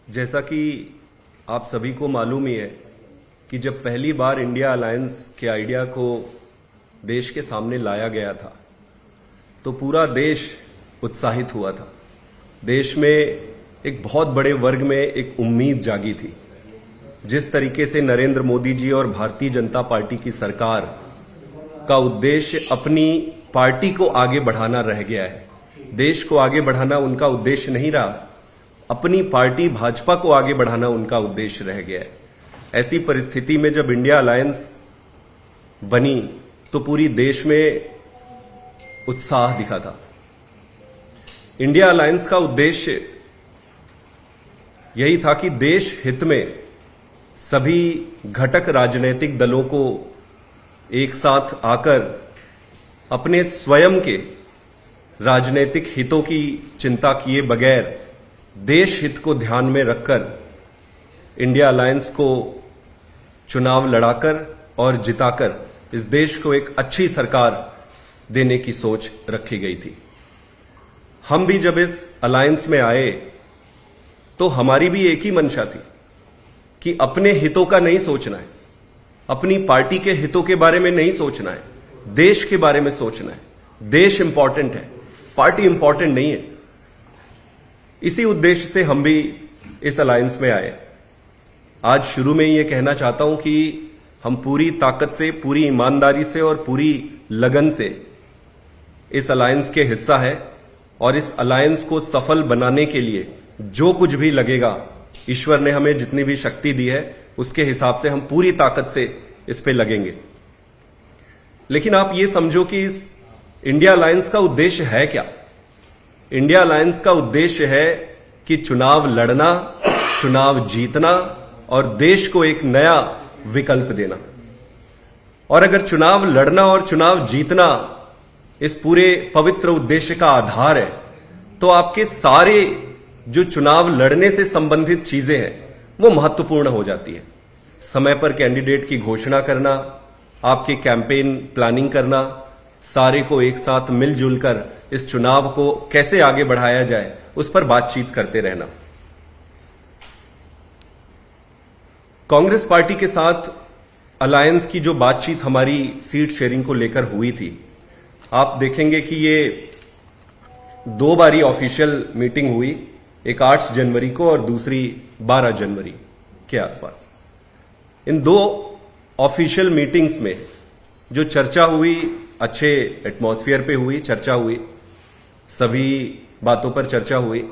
जैसा कि आप सभी को मालूम ही है कि जब पहली बार इंडिया अलायंस के आइडिया को देश के सामने लाया गया था तो पूरा देश उत्साहित हुआ था। देश में एक बहुत बड़े वर्ग में एक उम्मीद जागी थी। जिस तरीके से नरेंद्र मोदी जी और भारतीय जनता पार्टी की सरकार का उद्देश्य अपनी पार्टी को आगे बढ़ाना रह गया है, देश को आगे बढ़ाना उनका उद्देश्य नहीं रहा, अपनी पार्टी भाजपा को आगे बढ़ाना उनका उद्देश्य रह गया है। ऐसी परिस्थिति में जब इंडिया अलायंस बनी तो पूरी देश में उत्साह दिखा था। इंडिया अलायंस का उद्देश्य यही था कि देश हित में सभी घटक राजनीतिक दलों को एक साथ आकर अपने स्वयं के राजनीतिक हितों की चिंता किए बगैर देश हित को ध्यान में रखकर इंडिया अलायंस को चुनाव लड़ाकर और जिताकर इस देश को एक अच्छी सरकार देने की सोच रखी गई थी। हम भी जब इस अलायंस में आए तो हमारी भी एक ही मंशा थी कि अपने हितों का नहीं सोचना है, अपनी पार्टी के हितों के बारे में नहीं सोचना है, देश के बारे में सोचना है। देश इंपॉर्टेंट है, पार्टी इंपॉर्टेंट नहीं है। इसी उद्देश्य से हम भी इस अलायंस में आए। आज शुरू में ही ये कहना चाहता हूं कि हम पूरी ताकत से, पूरी ईमानदारी से और पूरी लगन से इस अलायंस के हिस्सा है और इस अलायंस को सफल बनाने के लिए जो कुछ भी लगेगा, ईश्वर ने हमें जितनी भी शक्ति दी है उसके हिसाब से हम पूरी ताकत से इस पे लगेंगे। लेकिन आप ये समझो कि इस इंडिया अलायंस का उद्देश्य है क्या? इंडिया अलायंस का उद्देश्य है कि चुनाव लड़ना, चुनाव जीतना और देश को एक नया विकल्प देना। और अगर चुनाव लड़ना और चुनाव जीतना इस पूरे पवित्र उद्देश्य का आधार है तो आपके सारे जो चुनाव लड़ने से संबंधित चीजें हैं वो महत्वपूर्ण हो जाती है। समय पर कैंडिडेट की घोषणा करना, आपकी कैंपेन प्लानिंग करना, सारे को एक साथ मिलजुल कर इस चुनाव को कैसे आगे बढ़ाया जाए उस पर बातचीत करते रहना। कांग्रेस पार्टी के साथ अलायंस की जो बातचीत हमारी सीट शेयरिंग को लेकर हुई थी, आप देखेंगे कि ये दो बारी ऑफिशियल मीटिंग हुई, एक 8 जनवरी को और दूसरी 12 जनवरी के आसपास। इन दो ऑफिशियल मीटिंग्स में जो चर्चा हुई, अच्छे एटमॉस्फेयर पे हुई, चर्चा हुई, सभी बातों पर चर्चा हुई,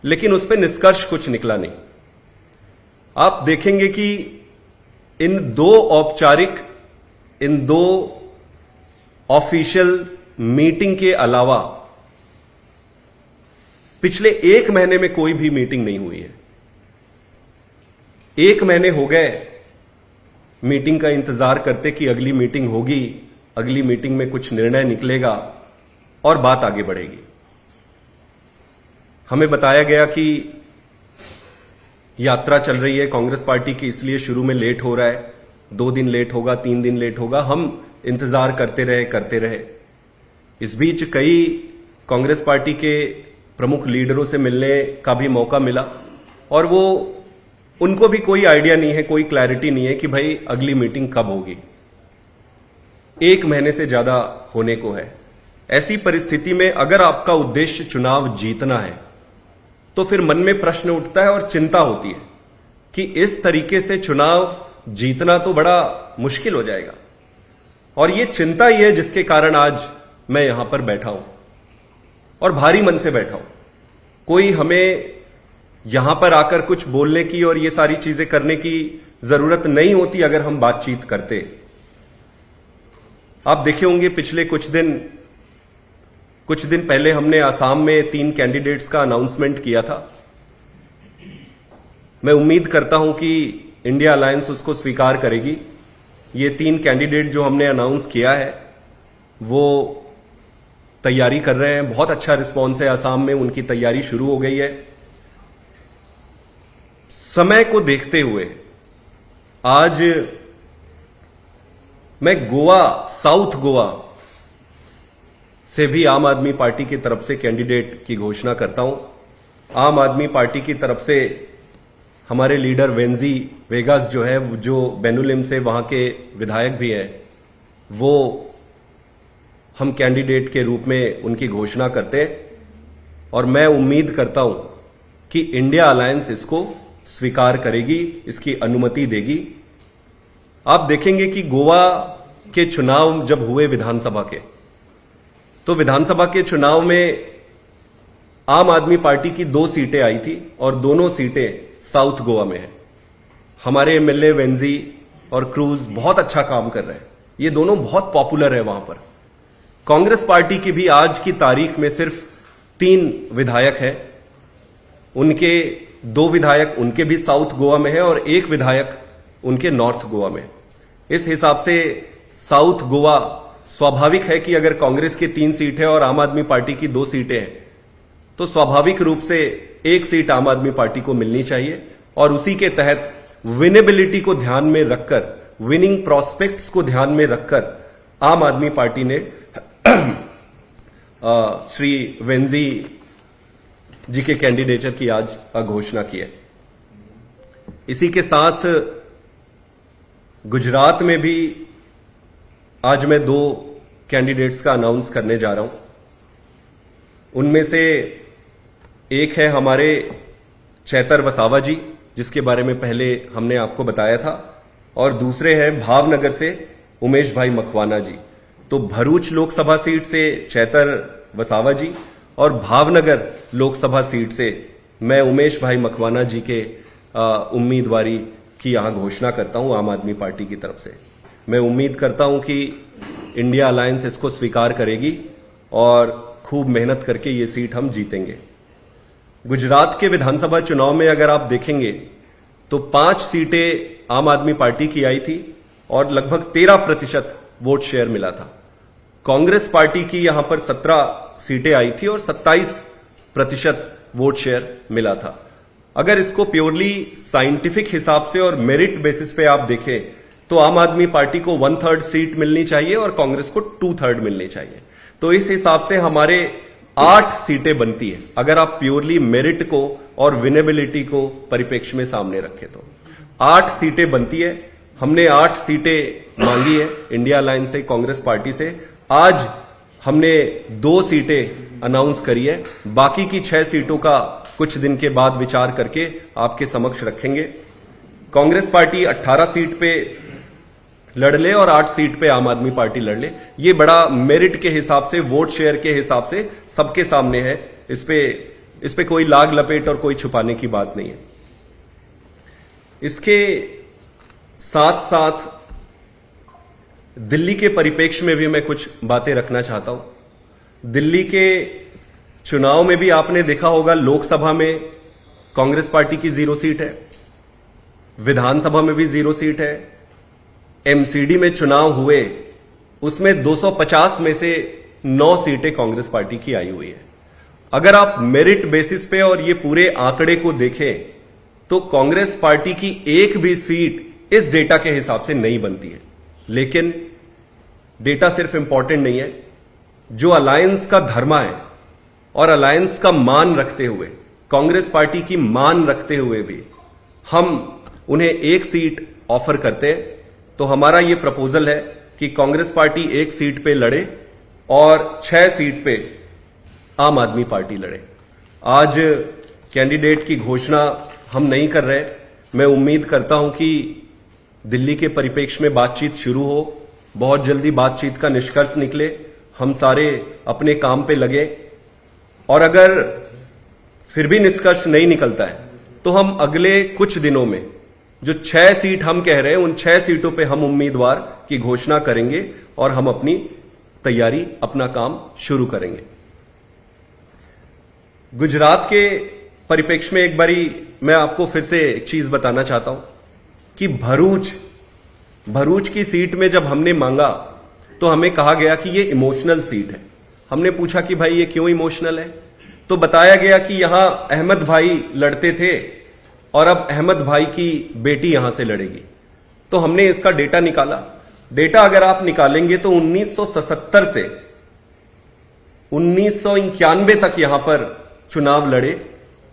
लेकिन उस पर निष्कर्ष कुछ निकला नहीं। आप देखेंगे कि इन दो ऑफिशियल मीटिंग के अलावा पिछले 1 महीने में कोई भी मीटिंग नहीं हुई है। 1 महीने हो गए मीटिंग का इंतजार करते कि अगली मीटिंग होगी, अगली मीटिंग में कुछ निर्णय निकलेगा और बात आगे बढ़ेगी। हमें बताया गया कि यात्रा चल रही है कांग्रेस पार्टी की, इसलिए शुरू में लेट हो रहा है, 2 दिन लेट होगा, 3 दिन लेट होगा। हम इंतजार करते रहे। इस बीच कई कांग्रेस पार्टी के प्रमुख लीडरों से मिलने का भी मौका मिला और उनको भी कोई आइडिया नहीं है, कोई क्लैरिटी नहीं है कि भाई अगली मीटिंग कब होगी। 1 महीने से ज्यादा होने को है। ऐसी परिस्थिति में अगर आपका उद्देश्य चुनाव जीतना है तो फिर मन में प्रश्न उठता है और चिंता होती है कि इस तरीके से चुनाव जीतना तो बड़ा मुश्किल हो जाएगा। और ये चिंता ही है जिसके कारण आज मैं यहां पर बैठा हूं और भारी मन से बैठा हूं। कोई हमें यहां पर आकर कुछ बोलने की और ये सारी चीजें करने की जरूरत नहीं होती अगर हम बातचीत करते। आप देखे होंगे पिछले कुछ दिन पहले हमने आसाम में 3 कैंडिडेट्स का अनाउंसमेंट किया था। मैं उम्मीद करता हूं कि इंडिया अलायंस उसको स्वीकार करेगी। ये 3 कैंडिडेट जो हमने अनाउंस किया है वो तैयारी कर रहे हैं। बहुत अच्छा रिस्पॉन्स है आसाम में, उनकी तैयारी शुरू हो गई है। समय को देखते हुए आज मैं साउथ गोवा से भी आम आदमी पार्टी की तरफ से कैंडिडेट की घोषणा करता हूं। आम आदमी पार्टी की तरफ से हमारे लीडर वेंजी वेगास जो है, जो बेनुलिम से वहां के विधायक भी है, वो हम कैंडिडेट के रूप में उनकी घोषणा करते हैं और मैं उम्मीद करता हूं कि इंडिया अलायंस इसको स्वीकार करेगी, इसकी अनुमति देगी। आप देखेंगे कि गोवा के चुनाव जब हुए विधानसभा के, तो विधानसभा के चुनाव में आम आदमी पार्टी की 2 सीटें आई थी और दोनों सीटें साउथ गोवा में है। हमारे एमएलए वेंजी और क्रूज बहुत अच्छा काम कर रहे हैं, ये दोनों बहुत पॉपुलर है वहां पर। कांग्रेस पार्टी की भी आज की तारीख में सिर्फ 3 विधायक हैं, उनके 2 विधायक उनके भी साउथ गोवा में है और 1 विधायक उनके नॉर्थ गोवा में। इस हिसाब से साउथ गोवा स्वाभाविक है कि अगर कांग्रेस की 3 सीट है और आम आदमी पार्टी की 2 सीटें हैं, तो स्वाभाविक रूप से 1 सीट आम आदमी पार्टी को मिलनी चाहिए और उसी के तहत विनेबिलिटी को ध्यान में रखकर, विनिंग प्रोस्पेक्ट्स को ध्यान में रखकर आम आदमी पार्टी ने श्री वेंजी जी के कैंडिडेटर की आज घोषणा की है। इसी के साथ गुजरात में भी आज मैं 2 कैंडिडेट्स का अनाउंस करने जा रहा हूं। उनमें से एक है हमारे चैतर वसावा जी, जिसके बारे में पहले हमने आपको बताया था, और दूसरे हैं भावनगर से उमेश भाई मखवाना जी। तो भरूच लोकसभा सीट से चैतर वसावा जी और भावनगर लोकसभा सीट से मैं उमेश भाई मखवाना जी के उम्मीदवारी की यहां घोषणा करता हूं आम आदमी पार्टी की तरफ से। मैं उम्मीद करता हूं कि इंडिया अलायंस इसको स्वीकार करेगी और खूब मेहनत करके ये सीट हम जीतेंगे। गुजरात के विधानसभा चुनाव में अगर आप देखेंगे तो 5 सीटें आम आदमी पार्टी की आई थी और लगभग 13% वोट शेयर मिला था। कांग्रेस पार्टी की यहां पर 17 सीटें आई थी और 27% वोट शेयर मिला था। अगर इसको प्योरली साइंटिफिक हिसाब से और मेरिट बेसिस पे आप देखें तो आम आदमी पार्टी को 1/3 सीट मिलनी चाहिए और कांग्रेस को 2/3 मिलनी चाहिए। तो इस हिसाब से हमारे 8 सीटें बनती है अगर आप प्योरली मेरिट को और विनेबिलिटी को परिप्रेक्ष्य में सामने रखें तो 8 सीटें बनती है। हमने 8 सीटें मांगी है इंडिया अलायंस से, कांग्रेस पार्टी से। आज हमने 2 सीटें अनाउंस करी है, बाकी की 6 सीटों का कुछ दिन के बाद विचार करके आपके समक्ष रखेंगे। कांग्रेस पार्टी 18 सीट पे लड़ ले और 8 सीट पे आम आदमी पार्टी लड़ ले, ये बड़ा मेरिट के हिसाब से, वोट शेयर के हिसाब से सबके सामने है। इस पे कोई लाग लपेट और कोई छुपाने की बात नहीं है। इसके साथ साथ दिल्ली के परिप्रेक्ष्य में भी मैं कुछ बातें रखना चाहता हूं। दिल्ली के चुनाव में भी आपने देखा होगा, लोकसभा में कांग्रेस पार्टी की 0 सीट है, विधानसभा में भी 0 सीट है। एमसीडी में चुनाव हुए उसमें 250 में से 9 सीटें कांग्रेस पार्टी की आई हुई है। अगर आप मेरिट बेसिस पे और ये पूरे आंकड़े को देखें तो कांग्रेस पार्टी की एक भी सीट इस डेटा के हिसाब से नहीं बनती है। लेकिन डेटा सिर्फ इंपॉर्टेंट नहीं है, जो अलायंस का धर्मा है और अलायंस का मान रखते हुए, कांग्रेस पार्टी की मान रखते हुए भी हम उन्हें 1 सीट ऑफर करते हैं। तो हमारा यह प्रपोजल है कि कांग्रेस पार्टी 1 सीट पे लड़े और 6 सीट पे आम आदमी पार्टी लड़े। आज कैंडिडेट की घोषणा हम नहीं कर रहे। मैं उम्मीद करता हूं कि दिल्ली के परिप्रेक्ष्य में बातचीत शुरू हो, बहुत जल्दी बातचीत का निष्कर्ष निकले, हम सारे अपने काम पे लगे और अगर फिर भी निष्कर्ष नहीं निकलता है तो हम अगले कुछ दिनों में जो 6 सीट हम कह रहे हैं उन 6 सीटों पे हम उम्मीदवार की घोषणा करेंगे और हम अपनी तैयारी, अपना काम शुरू करेंगे। गुजरात के परिप्रेक्ष्य में एक बारी मैं आपको फिर से एक चीज बताना चाहता हूं कि भरूच की सीट में जब हमने मांगा तो हमें कहा गया कि ये इमोशनल सीट है। हमने पूछा कि भाई ये क्यों इमोशनल है, तो बताया गया कि यहां अहमद भाई लड़ते थे और अब अहमद भाई की बेटी यहां से लड़ेगी। तो हमने इसका डेटा निकाला। डेटा अगर आप निकालेंगे तो 1977 से 1991 तक यहां पर चुनाव लड़े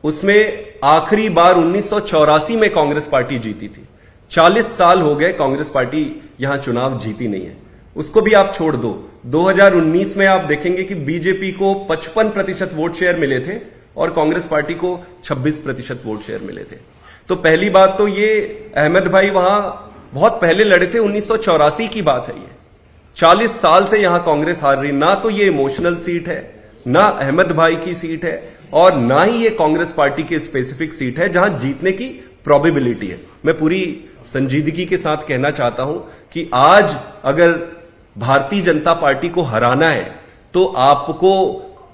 उसमें आखिरी बार 1984 में कांग्रेस पार्टी जीती थी। 40 साल हो गए कांग्रेस पार्टी यहां चुनाव जीती नहीं है। उसको भी आप छोड़ दो, 2019 में आप देखेंगे कि बीजेपी को 55% वोट शेयर मिले थे और कांग्रेस पार्टी को 26% वोट शेयर मिले थे। तो पहली बात तो ये अहमद भाई वहां बहुत पहले लड़े थे, 1984 की बात है। ये 40 साल से यहां कांग्रेस हार रही। ना तो ये इमोशनल सीट है, ना अहमद भाई की सीट है, और ना ही ये कांग्रेस पार्टी की स्पेसिफिक सीट है जहां जीतने की प्रोबेबिलिटी है। मैं पूरी संजीदगी के साथ कहना चाहता हूं कि आज अगर भारतीय जनता पार्टी को हराना है तो आपको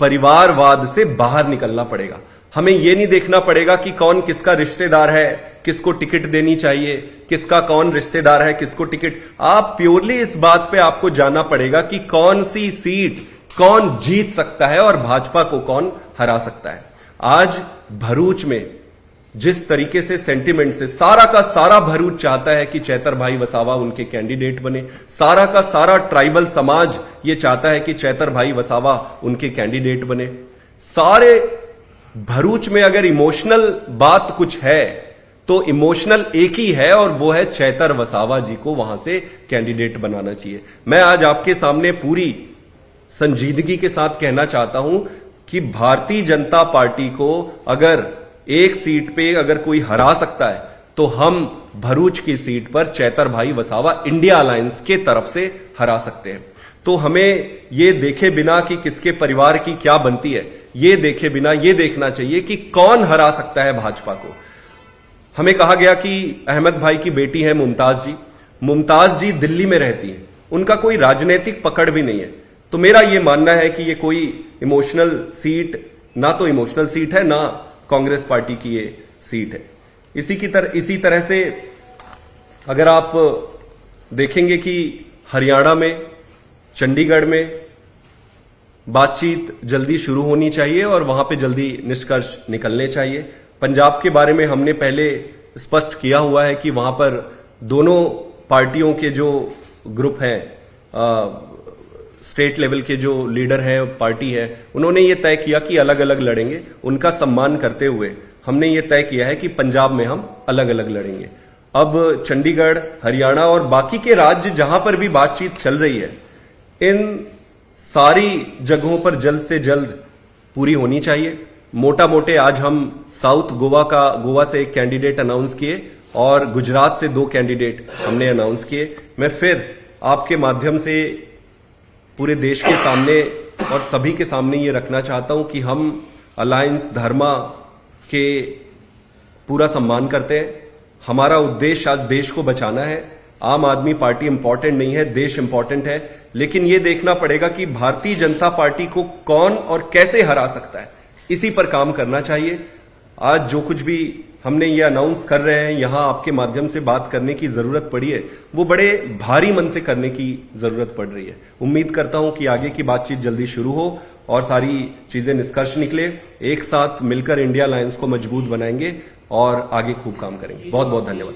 परिवारवाद से बाहर निकलना पड़ेगा। हमें यह नहीं देखना पड़ेगा कि कौन किसका रिश्तेदार है, किसको टिकट देनी चाहिए, किसका कौन रिश्तेदार है, किसको टिकट। आप प्योरली इस बात पे आपको जानना पड़ेगा कि कौन सी सीट कौन जीत सकता है और भाजपा को कौन हरा सकता है। आज भरूच में जिस तरीके से सेंटिमेंट से सारा का सारा भरूच चाहता है कि चैतर भाई वसावा उनके कैंडिडेट बने, सारा का सारा ट्राइबल समाज ये चाहता है कि चैतर भाई वसावा उनके कैंडिडेट बने। सारे भरूच में अगर इमोशनल बात कुछ है तो इमोशनल एक ही है, और वो है चैतर वसावा जी को वहां से कैंडिडेट बनाना चाहिए। मैं आज आपके सामने पूरी संजीदगी के साथ कहना चाहता हूं कि भारतीय जनता पार्टी को अगर एक सीट पे अगर कोई हरा सकता है तो हम भरूच की सीट पर चैतर भाई वसावा इंडिया अलायंस के तरफ से हरा सकते हैं। तो हमें ये देखे बिना कि किसके परिवार की क्या बनती है, ये देखे बिना ये देखना चाहिए कि कौन हरा सकता है भाजपा को। हमें कहा गया कि अहमद भाई की बेटी है मुमताज जी। मुमताज जी दिल्ली में रहती है, उनका कोई राजनीतिक पकड़ भी नहीं है। तो मेरा यह मानना है कि ये कोई इमोशनल सीट, ना तो इमोशनल सीट है, ना कांग्रेस पार्टी की ये सीट है। इसी तरह से अगर आप देखेंगे कि हरियाणा में, चंडीगढ़ में बातचीत जल्दी शुरू होनी चाहिए और वहां पे जल्दी निष्कर्ष निकलने चाहिए। पंजाब के बारे में हमने पहले स्पष्ट किया हुआ है कि वहां पर दोनों पार्टियों के जो ग्रुप हैं, स्टेट लेवल के जो लीडर हैं, पार्टी है, उन्होंने ये तय किया कि अलग अलग लड़ेंगे। उनका सम्मान करते हुए हमने ये तय किया है कि पंजाब में हम अलग अलग लड़ेंगे। अब चंडीगढ़, हरियाणा और बाकी के राज्य जहां पर भी बातचीत चल रही है, इन सारी जगहों पर जल्द से जल्द पूरी होनी चाहिए। मोटा मोटे आज हम साउथ गोवा से एक कैंडिडेट अनाउंस किए और गुजरात से 2 कैंडिडेट हमने अनाउंस किए। मैं फिर आपके माध्यम से पूरे देश के सामने और सभी के सामने ये रखना चाहता हूं कि हम अलायंस धर्मा के पूरा सम्मान करते हैं। हमारा उद्देश्य आज देश को बचाना है। आम आदमी पार्टी इंपॉर्टेंट नहीं है, देश इंपॉर्टेंट है। लेकिन यह देखना पड़ेगा कि भारतीय जनता पार्टी को कौन और कैसे हरा सकता है, इसी पर काम करना चाहिए। आज जो कुछ भी हमने ये अनाउंस कर रहे हैं, यहां आपके माध्यम से बात करने की जरूरत पड़ी है, वो बड़े भारी मन से करने की जरूरत पड़ रही है। उम्मीद करता हूं कि आगे की बातचीत जल्दी शुरू हो और सारी चीजें निष्कर्ष निकले। एक साथ मिलकर इंडिया अलायंस को मजबूत बनाएंगे और आगे खूब काम करेंगे। बहुत बहुत धन्यवाद।